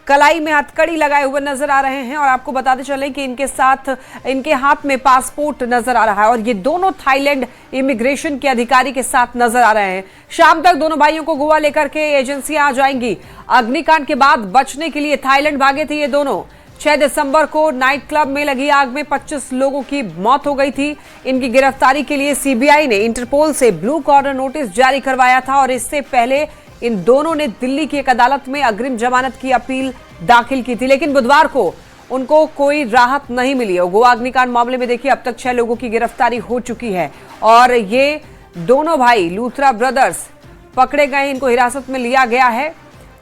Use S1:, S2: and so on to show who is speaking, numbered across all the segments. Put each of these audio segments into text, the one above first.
S1: कलाई में हथकड़ी लगाए हुए नजर आ रहे हैं और आपको बताते चलें कि इनके साथ इनके हाथ में पासपोर्ट नजर आ रहा है और ये दोनों थाईलैंड इमिग्रेशन के अधिकारी के साथ नजर आ रहे हैं। शाम तक दोनों भाइयों को गोवा लेकर के एजेंसियां आ जाएंगी। अग्निकांड के बाद बचने के लिए थाईलैंड भागे थे ये दोनों। 6 दिसंबर को नाइट क्लब में लगी आग में 25 लोगों की मौत हो गई थी। इनकी गिरफ्तारी के लिए सीबीआई ने इंटरपोल से ब्लू कॉर्नर नोटिस जारी करवाया था और इससे पहले इन दोनों ने दिल्ली की एक अदालत में अग्रिम जमानत की अपील दाखिल की थी, लेकिन बुधवार को उनको कोई राहत नहीं मिली। और गोवा अग्निकांड मामले में देखिए अब तक 6 लोगों की गिरफ्तारी हो चुकी है और ये दोनों भाई लूथरा ब्रदर्स पकड़े गए। इनको हिरासत में लिया गया है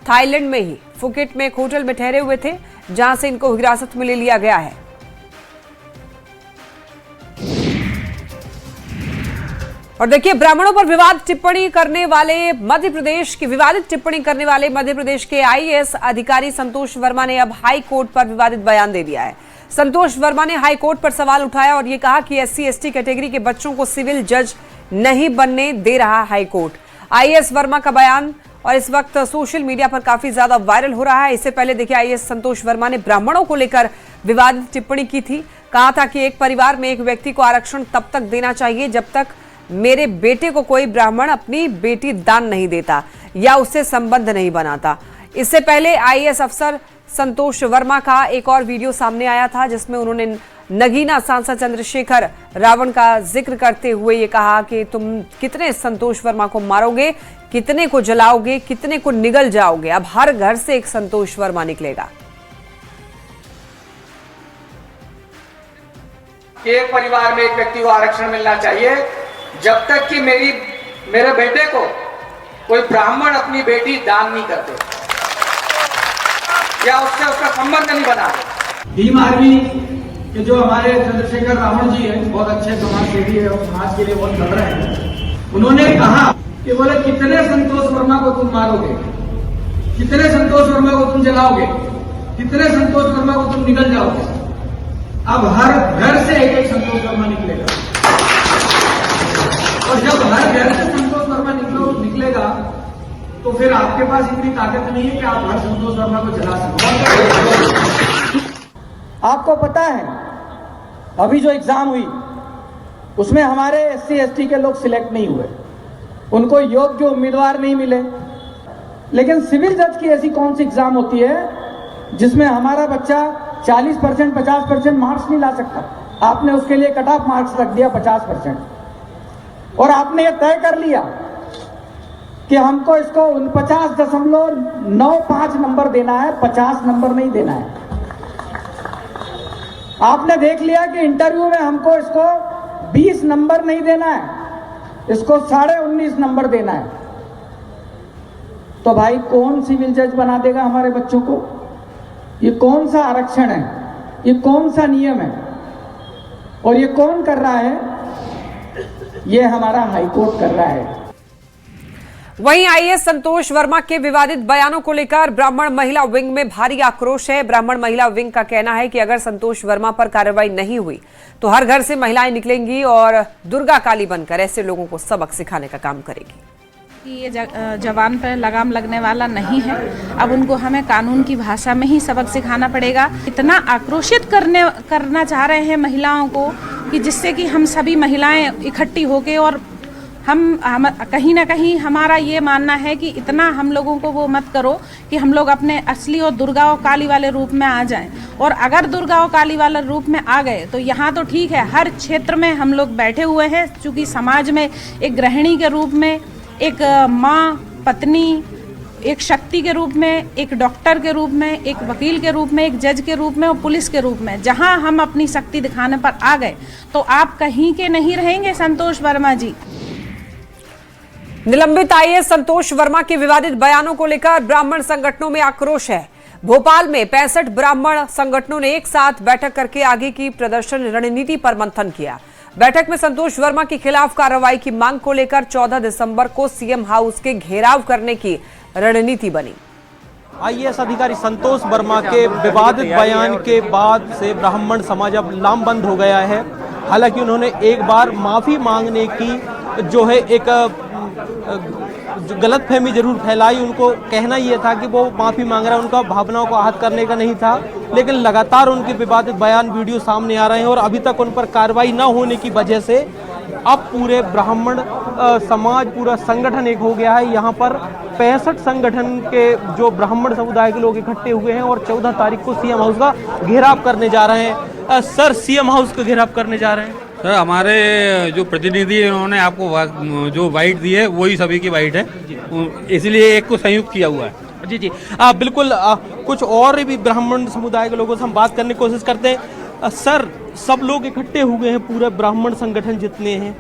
S1: थाईलैंड में ही फुकेट में एक होटल में ठहरे हुए थे, जहां से इनको हिरासत में ले लिया गया है। और देखिए ब्राह्मणों पर विवादित टिप्पणी करने वाले मध्य प्रदेश के आईएएस अधिकारी संतोष वर्मा ने अब हाई कोर्ट पर विवादित बयान दे दिया है। संतोष वर्मा ने हाई कोर्ट पर सवाल उठाया और ये कहा कि एससी/एसटी कैटेगरी के बच्चों को सिविल जज नहीं बनने दे रहा हाई कोर्ट। आईएएस वर्मा का बयान और इस वक्त सोशल मीडिया पर काफी ज्यादा वायरल हो रहा है। इससे पहले देखिए आईएएस संतोष वर्मा ने ब्राह्मणों को लेकर विवादित टिप्पणी की थी। कहा था कि एक परिवार में एक व्यक्ति को आरक्षण तब तक देना चाहिए जब तक मेरे बेटे को कोई ब्राह्मण अपनी बेटी दान नहीं देता या उससे संबंध नहीं बनाता। इससे पहले आईएएस अफसर संतोष वर्मा का एक और वीडियो सामने आया था जिसमें उन्होंने नगीना सांसद चंद्रशेखर रावण का जिक्र करते हुए ये कहा कि तुम कितने संतोष वर्मा को मारोगे, कितने को जलाओगे, कितने को निगल जाओगे। अब हर घर से एक संतोष वर्मा निकलेगा।
S2: एक परिवार में एक व्यक्ति को आरक्षण मिलना चाहिए जब तक कि मेरे बेटे को कोई ब्राह्मण अपनी बेटी दान नहीं करते या उससे उसका संबंध नहीं बना।
S3: भीम आर्मी के जो हमारे चंद्रशेखर रावण जी हैं, बहुत अच्छे समाज सेवी है और समाज के लिए बहुत लड़ रहे हैं। उन्होंने कहा कि बोले कितने संतोष वर्मा को तुम मारोगे, कितने संतोष वर्मा को तुम जलाओगे, कितने संतोष वर्मा को तुम निकल जाओगे। अब हर घर से एक एक संतोष वर्मा निकलेगा और जब हर घर से संतोष वर्मा निकलेगा तो फिर आपके पास इतनी ताकत नहीं है कि आप हर संतोष वर्मा को जला सको।
S4: आपको पता है अभी जो एग्जाम हुई उसमें हमारे एससी/एसटी के लोग सिलेक्ट नहीं हुए, उनको योग्य उम्मीदवार नहीं मिले। लेकिन सिविल जज की ऐसी कौन सी एग्जाम होती है जिसमें हमारा बच्चा 40% 50% मार्क्स नहीं ला सकता। आपने उसके लिए कट ऑफ मार्क्स रख दिया 50% और आपने ये तय कर लिया कि हमको इसको 49.95 नंबर देना है, 50 नंबर नहीं देना है। आपने देख लिया कि इंटरव्यू में हमको इसको 20 नंबर नहीं देना है, इसको 19.5 नंबर देना है। तो भाई कौन सिविल जज बना देगा हमारे बच्चों को? ये कौन सा आरक्षण है, ये कौन सा नियम है और ये कौन कर रहा है? ये हमारा हाईकोर्ट कर रहा है।
S1: वहीं आईएएस संतोष वर्मा के विवादित बयानों को लेकर ब्राह्मण महिला विंग में भारी आक्रोश है। ब्राह्मण महिला विंग का कहना है कि अगर संतोष वर्मा पर कार्रवाई नहीं हुई तो हर घर से महिलाएं निकलेंगी और दुर्गा काली बनकर ऐसे लोगों को सबक सिखाने का काम करेगी।
S5: ये जवान पर लगाम लगने वाला नहीं है। अब उनको हमें कानून की भाषा में ही सबक सिखाना पड़ेगा। इतना आक्रोशित करना चाह रहे हैं महिलाओं को कि जिससे कि हम सभी महिलाएं इकट्ठी होके और हम कहीं ना कहीं हमारा ये मानना है कि इतना हम लोगों को वो मत करो कि हम लोग अपने असली और दुर्गा और काली वाले रूप में आ जाएं। और अगर दुर्गा और काली वाले रूप में आ गए तो यहाँ तो ठीक है, हर क्षेत्र में हम लोग बैठे हुए हैं। चूँकि समाज में एक गृहिणी के रूप में, एक माँ, पत्नी, एक शक्ति के रूप में, एक डॉक्टर के रूप में, एक वकील के रूप में, एक जज के रूप में और पुलिस के रूप में जहां हम अपनी शक्ति दिखाने पर आ गए तो आप कहीं के नहीं रहेंगे संतोष वर्मा जी।
S1: निलंबित आईएएस संतोष वर्मा के विवादित बयानों को लेकर ब्राह्मण संगठनों में आक्रोश है। भोपाल में 65 ब्राह्मण संगठनों ने एक साथ बैठक करके आगे की प्रदर्शन रणनीति पर मंथन किया। बैठक में संतोष वर्मा के खिलाफ कार्रवाई की मांग को लेकर 14 दिसंबर को सीएम हाउस के घेराव करने की रणनीति बनी।
S6: आईएएस अधिकारी संतोष वर्मा के विवादित बयान के बाद से ब्राह्मण समाज अब लामबंद हो गया है। हालांकि उन्होंने एक बार माफी मांगने की जो है एक गलतफहमी जरूर फैलाई। उनको कहना ये था कि वो माफ़ी मांग रहा है, उनका भावनाओं को आहत करने का नहीं था, लेकिन लगातार उनके विवादित बयान वीडियो सामने आ रहे हैं और अभी तक उन पर कार्रवाई न होने की वजह से अब पूरे ब्राह्मण समाज, पूरा संगठन एक हो गया है। यहाँ पर 65 संगठन के जो ब्राह्मण समुदाय के लोग इकट्ठे हुए हैं और 14 तारीख को सीएम हाउस का घेराव करने जा रहे हैं। सर, सीएम हाउस का घेराव करने जा रहे हैं?
S7: सर, हमारे जो प्रतिनिधि है उन्होंने आपको जो वाइट दी है वही सभी की वाइट है, इसलिए एक को संयुक्त किया हुआ है।
S6: जी जी, बिल्कुल। कुछ और भी ब्राह्मण समुदाय के लोगों से हम बात करने की कोशिश करते हैं। सर, सब लोग इकट्ठे हुए हैं, पूरे ब्राह्मण संगठन जितने हैं,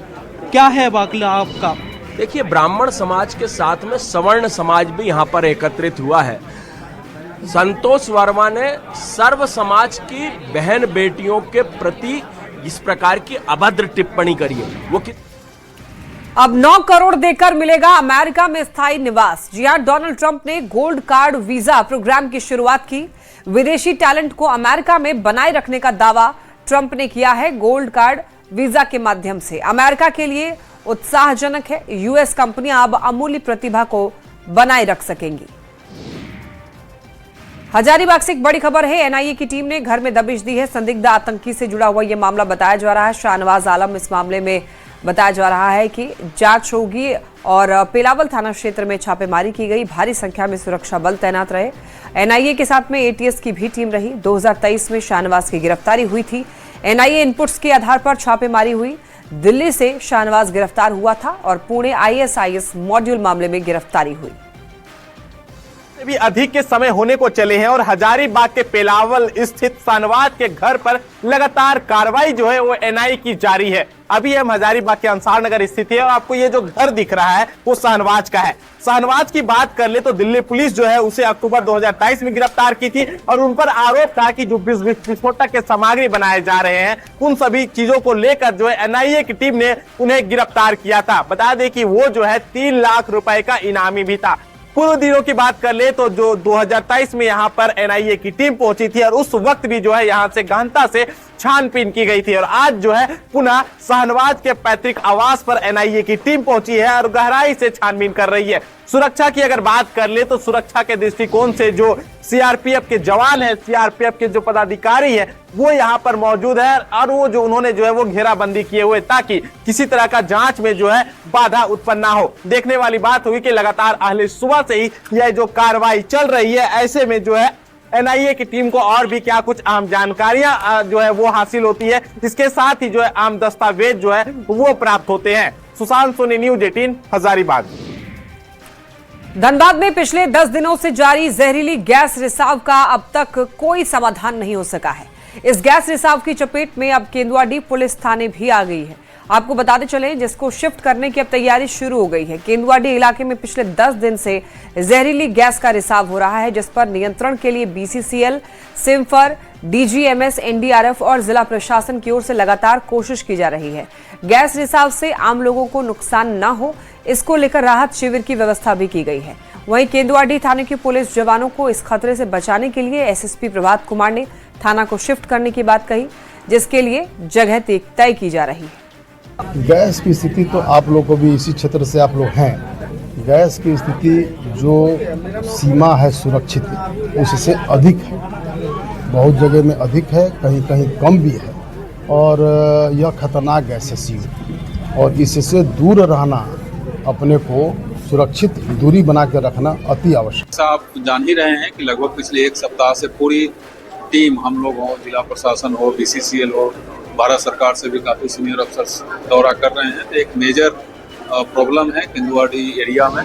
S6: क्या है वाकला आपका?
S8: देखिए, ब्राह्मण समाज के साथ में सवर्ण समाज भी यहाँ पर एकत्रित हुआ है। संतोष वर्मा ने सर्व समाज की बहन बेटियों के प्रति इस प्रकार की अभद्र टिप्पणी करी है वो
S1: अब 9 करोड़ देकर मिलेगा अमेरिका में स्थायी निवास। जी हां, डोनाल्ड ट्रंप ने गोल्ड कार्ड वीजा प्रोग्राम की शुरुआत की। विदेशी टैलेंट को अमेरिका में बनाए रखने का दावा ट्रंप ने किया है। गोल्ड कार्ड वीजा के माध्यम से अमेरिका के लिए उत्साहजनक है। यूएस कंपनियां अब अमूल्य प्रतिभा को बनाए रख सकेंगी। हजारीबाग से एक बड़ी खबर है। एनआईए की टीम ने घर में दबिश दी है। संदिग्ध आतंकी से जुड़ा हुआ यह मामला बताया जा रहा है। शाहनवाज आलम इस मामले में बताया जा रहा है कि जांच होगी और पेलावल थाना क्षेत्र में छापेमारी की गई। भारी संख्या में सुरक्षा बल तैनात रहे। एनआईए के साथ में एटीएस की भी टीम रही। 2023 में शाहनवाज की गिरफ्तारी हुई थी। एनआईए इनपुट्स के आधार पर छापेमारी हुई। दिल्ली से शाहनवाज गिरफ्तार हुआ था और पुणे आईएसआईएस मॉड्यूल मामले में गिरफ्तारी हुई।
S9: भी अधिक के समय होने को चले हैं और हजारीबाग के पेलावल स्थित शाहनवाज के घर पर लगातार कार्रवाई जो है वो एनआईए की जारी है। अभी हम हजारीबाग के अंसार नगर स्थित है और आपको ये जो घर दिख रहा है वो शाहनवाज का है। शाहनवाज की बात कर ले तो दिल्ली पुलिस जो है उसे अक्टूबर 2023 में गिरफ्तार की थी और उन पर आरोप था कि जो विस्फोटक के सामग्री बनाए जा रहे हैं उन सभी चीजों को लेकर जो है एनआईए की टीम ने उन्हें गिरफ्तार किया था। बता दें कि वो जो है 3 लाख रुपए का इनामी भी था। पूर्व दिनों की बात कर ले तो जो 2023 में यहाँ पर एनआईए की टीम पहुंची थी और उस वक्त भी जो है यहाँ से गहनता से छानबीन की गई थी और आज जो है पुनः शाहनवाज के पैतृक आवास पर एनआईए की टीम पहुंची है और गहराई से छानबीन कर रही है। सुरक्षा की अगर बात कर ले तो सुरक्षा के दृष्टिकोण से जो सीआरपीएफ के जवान है, सीआरपीएफ के जो पदाधिकारी है वो यहाँ पर मौजूद है और वो जो उन्होंने जो है वो घेराबंदी किए हुए ताकि किसी तरह का जांच में जो है बाधा उत्पन्न ना हो। देखने वाली बात हुई कि लगातार अहले सुबह से ही यह जो कार्रवाई चल रही है, ऐसे में जो है एनआईए की टीम को और भी क्या कुछ अहम जानकारियां जो है वो हासिल होती है। इसके साथ ही जो है अहम दस्तावेज जो है वो प्राप्त होते हैं। सुशांत सोनी, न्यूज 18, हजारीबाग।
S1: धनबाद में पिछले 10 दिनों से जारी जहरीली गैस रिसाव का अब तक कोई समाधान नहीं हो सका है। इस गैस रिसाव की चपेट में अब केंदुआडीह पुलिस थाने भी आ गई है। आपको बताते चलें, जिसको शिफ्ट करने की अब तैयारी शुरू हो गई है। केंदुआडीह इलाके में पिछले 10 दिन से जहरीली गैस का रिसाव हो रहा है, जिस पर नियंत्रण के लिए बीसीसीएल, सिम्फर, डीजीएमएस, एनडीआरएफ और जिला प्रशासन की ओर से लगातार कोशिश की जा रही है। गैस रिसाव से आम लोगों को नुकसान न हो, इसको लेकर राहत शिविर की व्यवस्था भी की गई है। वहीं केंदुआडीह थाने के पुलिस जवानों को इस खतरे से बचाने के लिए एसएसपी प्रभात कुमार ने थाना को शिफ्ट करने की बात कही, जिसके लिए जगह तय की जा रही है।
S10: गैस की स्थिति तो आप लोग को भी इसी क्षेत्र से आप लोग हैं। गैस की स्थिति जो सीमा है सुरक्षित उससे अधिक है, बहुत जगह में अधिक है, कहीं कहीं कम भी है और यह खतरनाक गैस है सीमा, और इससे दूर रहना, अपने को सुरक्षित दूरी बना कर रखना अति आवश्यक।
S11: आप जान ही रहे हैं कि लगभग पिछले 1 सप्ताह से पूरी टीम, हम लोग हो, जिला प्रशासन हो, बीसीसीएल हो, भारत सरकार से भी काफ़ी सीनियर अफसर दौरा कर रहे हैं। तो एक मेजर प्रॉब्लम है केंदुआडीह एरिया में,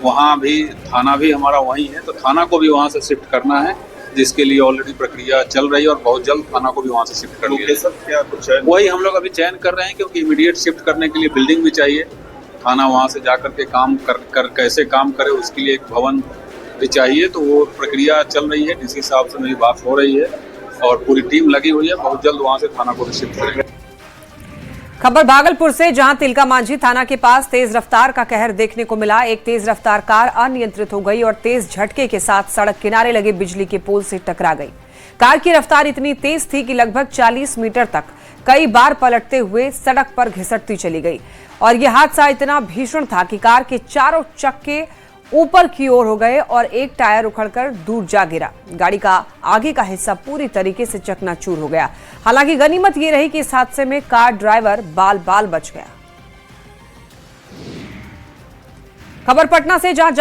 S11: वहाँ भी थाना भी हमारा वहीं है, तो थाना को भी वहाँ से शिफ्ट करना है, जिसके लिए ऑलरेडी प्रक्रिया चल रही है और बहुत जल्द थाना को भी वहाँ से शिफ्ट कर लिया। वही हम लोग अभी चयन कर रहे हैं, क्योंकि इमीडिएट शिफ्ट करने के लिए बिल्डिंग भी चाहिए। थाना वहाँ से जा करके काम कर कैसे काम करे उसके लिए एक भवन भी चाहिए, तो वो प्रक्रिया चल रही है। डीसी साहब से मेरी बात हो रही है और पूरी टीम लगी हुई है, बहुत जल्द वहाँ से थाना को भी शिफ्ट करेंगे।
S1: खबर भागलपुर से, जहां तिलका मांझी थाना के पास तेज रफ्तार का कहर देखने को मिला। एक तेज रफ्तार कार अनियंत्रित हो गई और तेज झटके के साथ सड़क किनारे लगे बिजली के पोल से टकरा गई। कार की रफ्तार इतनी तेज थी कि लगभग 40 मीटर तक कई बार पलटते हुए सड़क पर घिसटती चली गई और यह हादसा इतना भीषण था कि कार के चारों चक्के ऊपर की ओर हो गए और एक टायर उखड़कर दूर जा गिरा। गाड़ी का आगे का हिस्सा पूरी तरीके से चकनाचूर हो गया। हालांकि गनीमत ये रही कि इस हादसे में कार ड्राइवर बाल बाल बच गया। खबर पटना से, जहां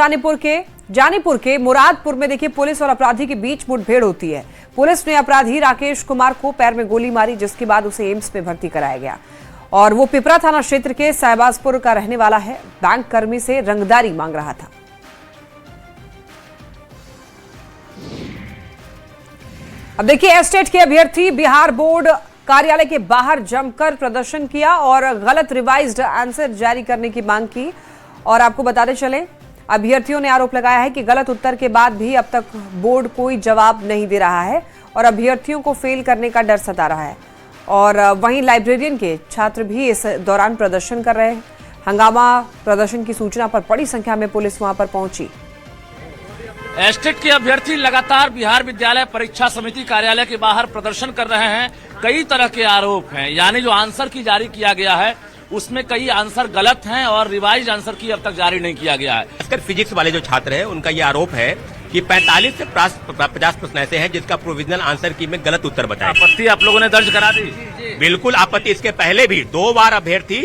S1: जानीपुर के मुरादपुर में देखिए पुलिस और अपराधी के बीच मुठभेड़ होती है। पुलिस ने अपराधी राकेश कुमार को पैर में गोली मारी, जिसके बाद उसे एम्स में भर्ती कराया गया और वो पिपरा थाना क्षेत्र के साहबाजपुर का रहने वाला है। बैंक कर्मी से रंगदारी मांग रहा था। अब देखिए, एस्टेट के अभ्यर्थी बिहार बोर्ड कार्यालय के बाहर जमकर प्रदर्शन किया और गलत रिवाइज्ड आंसर जारी करने की मांग की। और आपको बताते चले, अभ्यर्थियों ने आरोप लगाया है कि गलत उत्तर के बाद भी अब तक बोर्ड कोई जवाब नहीं दे रहा है और अभ्यर्थियों को फेल करने का डर सता रहा है। और वहीं लाइब्रेरियन के छात्र भी इस दौरान प्रदर्शन कर रहे हैं। हंगामा प्रदर्शन की सूचना पर बड़ी संख्या में पुलिस वहां पर पहुंची।
S12: एस्टेट के अभ्यर्थी लगातार बिहार विद्यालय परीक्षा समिति कार्यालय के बाहर प्रदर्शन कर रहे हैं। कई तरह के आरोप हैं, यानी जो आंसर की जारी किया गया है उसमें कई आंसर गलत हैं और रिवाइज आंसर की अब तक जारी नहीं किया गया है।
S13: खासकर फिजिक्स वाले जो छात्र हैं उनका ये आरोप है कि 45 से 50 प्रश्न ऐसे हैं जिसका प्रोविजनल आंसर की में गलत उत्तर बताया।
S12: आपत्ति आप लोगों ने दर्ज करा दी?
S13: बिल्कुल आपत्ति। इसके पहले भी 2 बार अभ्यर्थी,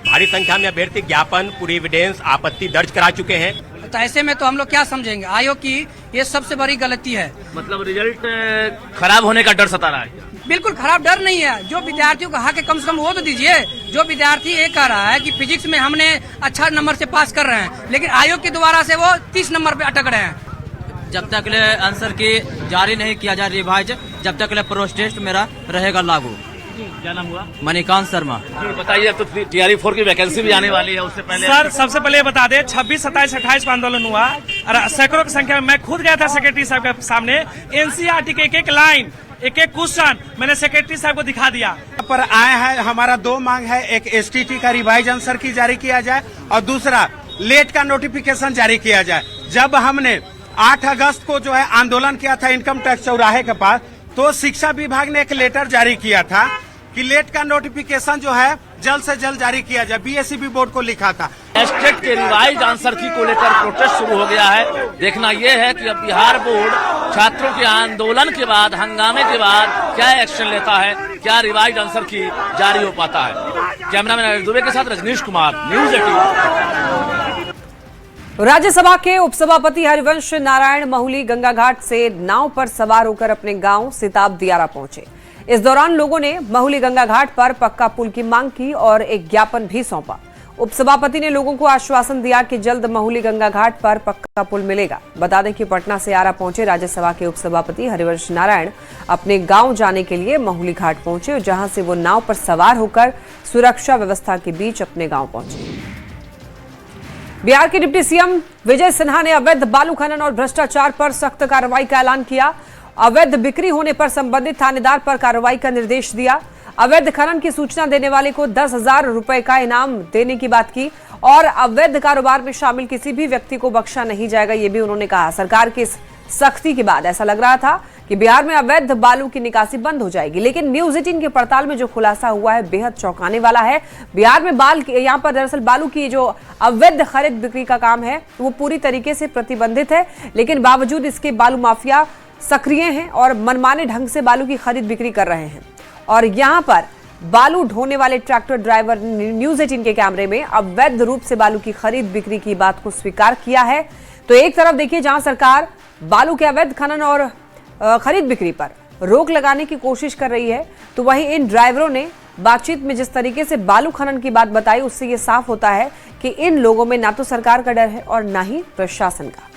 S13: भारी संख्या में अभ्यर्थी ज्ञापन, पूरी एविडेंस, आपत्ति दर्ज करा चुके हैं।
S14: तो ऐसे में तो हम लोग क्या समझेंगे? आयोग की ये सबसे बड़ी गलती है।
S12: मतलब रिजल्ट खराब होने का डर सता रहा है?
S14: बिल्कुल खराब डर नहीं है। जो विद्यार्थियों का हक है कम से कम वो तो दीजिए। जो विद्यार्थी ये कह रहा है कि फिजिक्स में हमने अच्छा नंबर से पास कर रहे हैं, लेकिन आयोग के द्वारा से वो 30 नंबर पे अटक रहे हैं।
S15: जब तक ले आंसर की जारी नहीं किया जाए रिवाइज, जब तक ले प्रोटेस्ट मेरा रहेगा लागू।
S12: क्या नाम हुआ?
S15: मणिकांत शर्मा।
S12: बताइए, अब तो TRE4 की वैकेंसी भी आने वाली है, उससे पहले
S16: सर सबसे पहले बता दें 26, 27, 28 को आंदोलन हुआ और सैकड़ों की संख्या में मैं खुद गया था सेक्रेटरी साहब के सामने। NCERT के एक लाइन, एक क्वेश्चन मैंने सेक्रेटरी साहब को दिखा दिया।
S17: पर आए हैं, हमारा 2 मांग है। एक STT का रिवाइज आंसर की जारी किया जाए और दूसरा लेट का नोटिफिकेशन जारी किया जाए। जब हमने 8 अगस्त को जो है आंदोलन किया था इनकम टैक्स चौराहे के पास, तो शिक्षा विभाग ने एक लेटर जारी किया था कि लेट का नोटिफिकेशन जो है जल्द से जल्द जारी किया जाए। BSEB बोर्ड को लिखा था।
S12: एस्टेट के रिवाइज आंसर की को लेकर प्रोटेस्ट शुरू हो गया है। देखना यह है कि अब बिहार बोर्ड छात्रों के आंदोलन के बाद, हंगामे के बाद क्या एक्शन लेता है, क्या रिवाइज आंसर की जारी हो पाता है। कैमरामैन अनिल दुबे के साथ रजनीश कुमार, न्यूज 18।
S1: राज्यसभा के उपसभापति हरिवंश नारायण महूली गंगा घाट से नाव पर सवार होकर अपने गांव सिताब दियारा पहुंचे। इस दौरान लोगों ने महूली गंगा घाट पर पक्का पुल की मांग की और एक ज्ञापन भी सौंपा। उपसभापति ने लोगों को आश्वासन दिया कि जल्द महूली गंगा घाट पर पक्का पुल मिलेगा। बता दें कि पटना से आरा पहुंचे राज्यसभा के उपसभापति हरिवंश नारायण अपने गांव जाने के लिए महूली घाट पहुंचे, जहां से वो नाव पर सवार होकर सुरक्षा व्यवस्था के बीच अपने गांव पहुंचे। बिहार के डिप्टी सीएम विजय सिन्हा ने अवैध बालू खनन और भ्रष्टाचार पर सख्त कार्रवाई का ऐलान किया। अवैध बिक्री होने पर संबंधित थानेदार पर कार्रवाई का निर्देश दिया। अवैध खनन की सूचना देने वाले को 10,000 रुपए का इनाम देने की बात की और अवैध कारोबार में शामिल किसी भी व्यक्ति को बख्शा नहीं जाएगा, ये भी उन्होंने कहा। सरकार की इस सख्ती के बाद ऐसा लग रहा था कि बिहार में अवैध बालू की निकासी बंद हो जाएगी, लेकिन न्यूज 18 की पड़ताल में जो खुलासा हुआ है बेहद चौंकाने वाला है। बिहार में यहाँ पर दरअसल बालू की जो अवैध खरीद बिक्री का काम है वो पूरी तरीके से प्रतिबंधित है, लेकिन बावजूद इसके बालू माफिया सक्रिय हैं और मनमाने ढंग से बालू की खरीद बिक्री कर रहे हैं। और यहाँ पर बालू ढोने वाले ट्रैक्टर ड्राइवर ने न्यूज 18 के कैमरे में अवैध रूप से बालू की खरीद बिक्री की बात को स्वीकार किया है। तो एक तरफ देखिए, जहां सरकार बालू के अवैध खनन और खरीद बिक्री पर रोक लगाने की कोशिश कर रही है, तो वहीं इन ड्राइवरों ने बातचीत में जिस तरीके से बालू खनन की बात बताई, उससे ये साफ होता है कि इन लोगों में ना तो सरकार का डर है और ना ही प्रशासन का।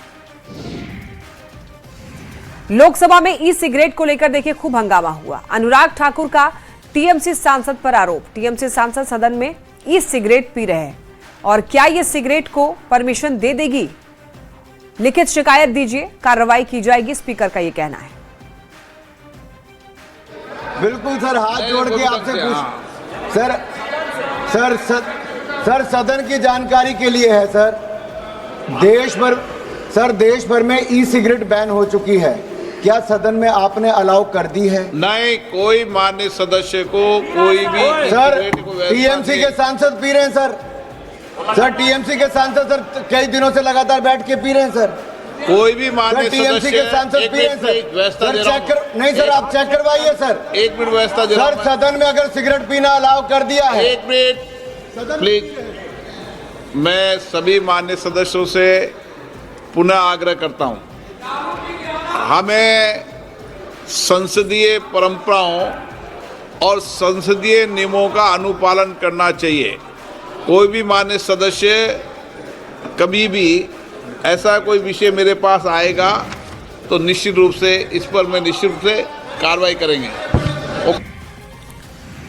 S1: लोकसभा में ई सिगरेट को लेकर देखिए खूब हंगामा हुआ। अनुराग ठाकुर का टीएमसी सांसद पर आरोप। टीएमसी सांसद सदन में ई सिगरेट पी रहे हैं और क्या ये सिगरेट को परमिशन दे देगी? लिखित शिकायत दीजिए, कार्रवाई की जाएगी, स्पीकर का ये कहना है।
S18: बिल्कुल सर, हाथ जोड़ के आपसे पूछ सर सदन की जानकारी के लिए है सर। देश भर में ई सिगरेट बैन हो चुकी है। क्या सदन में आपने अलाउ कर दी है?
S19: नहीं, कोई मान्य सदस्य को कोई भी
S18: सर टीएमसी के सांसद पी रहे हैं सर टीएमसी के सांसद सर कई दिनों से लगातार बैठ के पी रहे हैं सर।
S19: कोई भी मान्य
S18: टीएमसी के सांसद पी रहे हैं सर चेक कर नहीं सर आप चेक करवाइए सर।
S19: एक मिनट व्यवस्था दे रहा हूं।
S18: सर सदन में अगर सिगरेट पीना अलाउ कर दिया है।
S19: एक मिनट प्लीज। मैं सभी मान्य सदस्यों से पुनः आग्रह करता हूं, हमें संसदीय परंपराओं और संसदीय नियमों का अनुपालन करना चाहिए। कोई भी मान्य सदस्य कभी भी ऐसा कोई विषय मेरे पास आएगा तो निश्चित रूप से इस पर मैं निश्चित रूप से कार्रवाई करेंगे।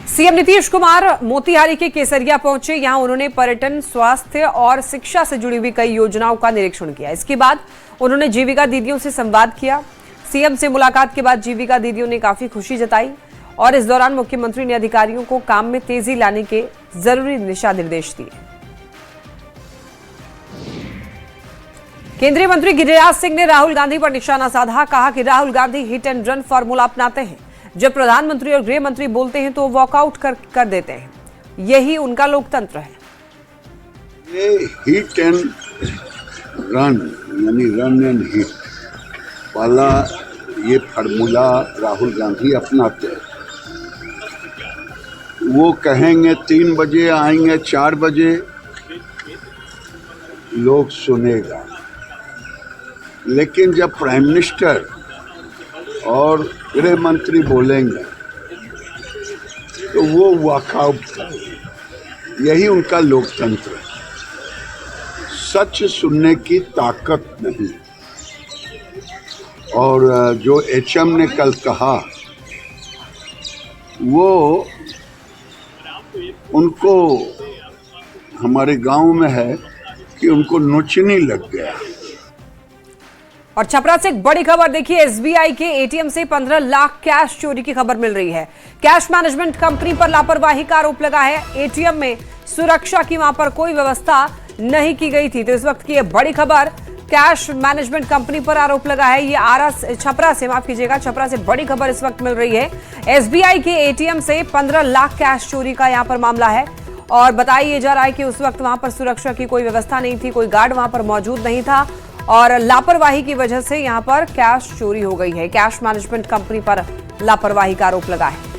S1: सीएम नीतीश कुमार मोतिहारी के केसरिया पहुंचे। यहां उन्होंने पर्यटन, स्वास्थ्य और शिक्षा से जुड़ी हुई कई योजनाओं का निरीक्षण किया। इसके बाद उन्होंने जीविका दीदियों से संवाद किया। सीएम से मुलाकात के बाद जीविका दीदियों ने काफी खुशी जताई और इस दौरान मुख्यमंत्री ने अधिकारियों को काम में तेजी लाने के जरूरी दिशा निर्देश दिए। केंद्रीय मंत्री गिरिराज सिंह ने राहुल गांधी पर निशाना साधा। कहा कि Rahul Gandhi hit and run formula अपनाते हैं। जब प्रधानमंत्री और गृह मंत्री बोलते हैं तो वॉकआउट कर देते हैं। यही उनका लोकतंत्र है।
S20: ये हिट एंड रन यानी रन एंड हिट वाला ये फार्मूला राहुल गांधी अपनाते हैं। वो कहेंगे 3 बजे आएंगे, 4 बजे लोग सुनेगा, लेकिन जब प्राइम मिनिस्टर और गृह मंत्री बोलेंगे तो वो वॉकआउट करेंगे। यही उनका लोकतंत्र है। सच सुनने की ताकत नहीं। और जो एचएम ने कल कहा वो उनको हमारे गांव में है कि उनको नोचनी लग गया।
S1: और छपरा से एक बड़ी खबर देखिए। एसबीआई के एटीएम से 15 लाख कैश चोरी की खबर मिल रही है। कैश मैनेजमेंट कंपनी पर लापरवाही का आरोप लगा है। एटीएम में सुरक्षा की वहां पर कोई व्यवस्था नहीं की गई थी। तो इस वक्त की यह बड़ी खबर, कैश मैनेजमेंट कंपनी पर आरोप लगा है। ये छपरा से, माफ कीजिएगा, छपरा से बड़ी खबर इस वक्त मिल रही है। एसबीआई के एटीएम से 15 लाख कैश चोरी का यहां पर मामला है और बताया जा रहा है कि उस वक्त वहां पर सुरक्षा की कोई व्यवस्था नहीं थी, कोई गार्ड वहां पर मौजूद नहीं था और लापरवाही की वजह से यहां पर कैश चोरी हो गई है। कैश मैनेजमेंट कंपनी पर लापरवाही का आरोप लगा है।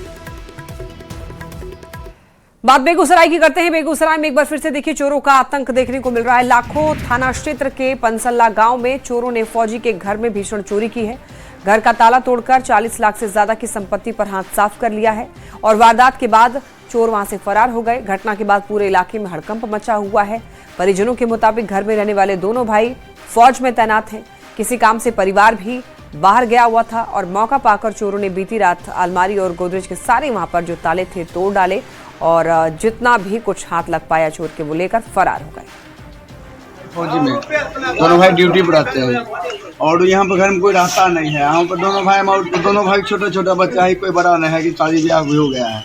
S1: बात बेगूसराय की करते हैं। बेगूसराय में एक बार फिर से देखिए चोरों का आतंक देखने को मिल रहा है। लाखों थाना क्षेत्र के पंसल्ला गांव में चोरों ने फौजी के घर में भीषण चोरी की है। घर का ताला तोड़कर 40 लाख से ज्यादा की संपत्ति पर हाथ साफ कर लिया है और वारदात के बाद चोर वहां से फरार हो गए। घटना के बाद पूरे इलाके में हड़कंप मचा हुआ है। परिजनों के मुताबिक घर में रहने वाले दोनों भाई फौज में तैनात हैं। किसी काम से परिवार भी बाहर गया हुआ था और मौका पाकर चोरों ने बीती रात अलमारी और गोदरेज के सारे वहां पर जो ताले थे तोड़ डाले और जितना भी कुछ हाथ लग पाया चोर के वो लेकर फरार हो गए।
S21: फौजी में दोनों भाई ड्यूटी पर आते हैं और यहाँ पर घर में कोई रास्ता नहीं है। यहाँ पर दोनों भाई छोटा छोटा बच्चा है, कोई बड़ा नहीं है कि शादी ब्याह भी हो गया है।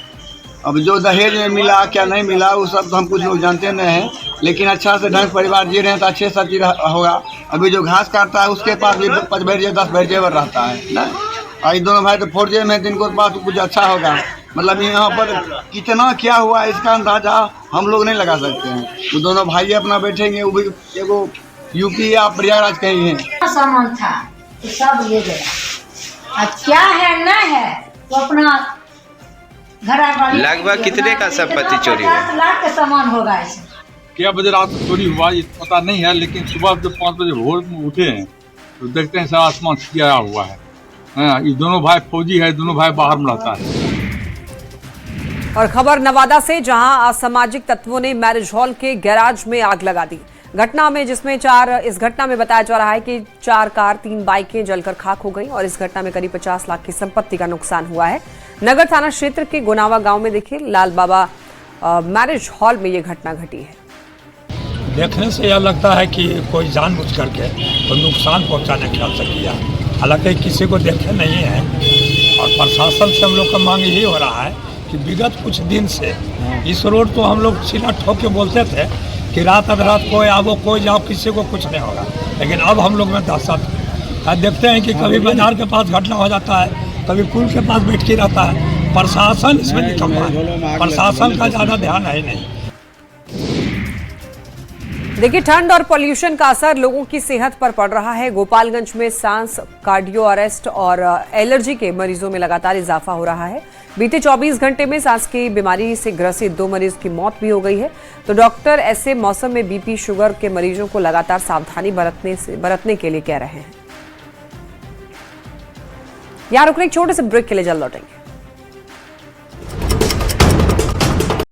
S21: अब जो दहेज में मिला क्या नहीं मिला वो सब तो हम कुछ लोग जानते नहीं हैं, लेकिन अच्छा से ढंग परिवार जी रहे हैं तो अच्छे सब चीज होगा। अभी जो घास काटता है उसके पास भी 5 भेजे 10 भेजे रहता है ना। और दोनों भाई तो फौजे में जिनको पास कुछ अच्छा होगा। मतलब यहाँ पर कितना क्या हुआ इसका अंदाजा हम लोग नहीं लगा सकते हैं। तो दोनों भाई अपना बैठेंगे, वो भी एगो यूपी या प्रयागराज कहीं है।
S22: सामान था तो सब ले गया। अब क्या है ना है तो अपना
S23: लगभग कितने का संपत्ति चोरी हुआ?
S22: 50 लाख का सामान होगा इसमें।
S24: क्या बजे रात को चोरी हुआ ये पता नहीं है, लेकिन सुबह जब 5 बजे भोर में उठे हैं तो देखते हैं सारा आसमान छिया हुआ है। ये दोनों भाई फौजी है, दोनों भाई बाहर में रहता है।
S1: और खबर नवादा से, जहां असामाजिक तत्वों ने मैरिज हॉल के गैराज में आग लगा दी। घटना में इस घटना में बताया जा रहा है कि 4 कार 3 बाइकें जलकर खाक हो गई और इस घटना में करीब 50 लाख की संपत्ति का नुकसान हुआ है। नगर थाना क्षेत्र के गुनावा गांव में देखिए लाल बाबा मैरिज हॉल में ये घटना घटी है।
S25: देखने से यह लगता है कि कोई जानबूझ करके तो नुकसान पहुंचाने का ख्याल से किया, हालांकि किसी को देखे नहीं है। और प्रशासन से हम लोग का मांग यही हो रहा है कि विगत कुछ दिन से इस रोड तो हम लोग सीना ठोक के बोलते थे कि रात अधरात कोई आवो कोई जाओ किसी को कुछ नहीं होगा, लेकिन अब हम लोग में दहशत देखते हैं कि कभी बाजार के पास घटना हो जाता है, कभी पुल के पास बैठ के रहता है। प्रशासन इसमें निकम्मा है, प्रशासन का ज़्यादा ध्यान है नहीं।
S1: देखिए, ठंड और पॉल्यूशन का असर लोगों की सेहत पर पड़ रहा है। गोपालगंज में सांस, कार्डियो अरेस्ट और एलर्जी के मरीजों में लगातार इजाफा हो रहा है। बीते 24 घंटे में सांस की बीमारी से ग्रसित 2 मरीज की मौत भी हो गई है। तो डॉक्टर ऐसे मौसम में बीपी, शुगर के मरीजों को लगातार सावधानी बरतने के लिए कह रहे हैं। यहाँ रुकने एक छोटे से ब्रेक के लिए जल्द लौटेंगे।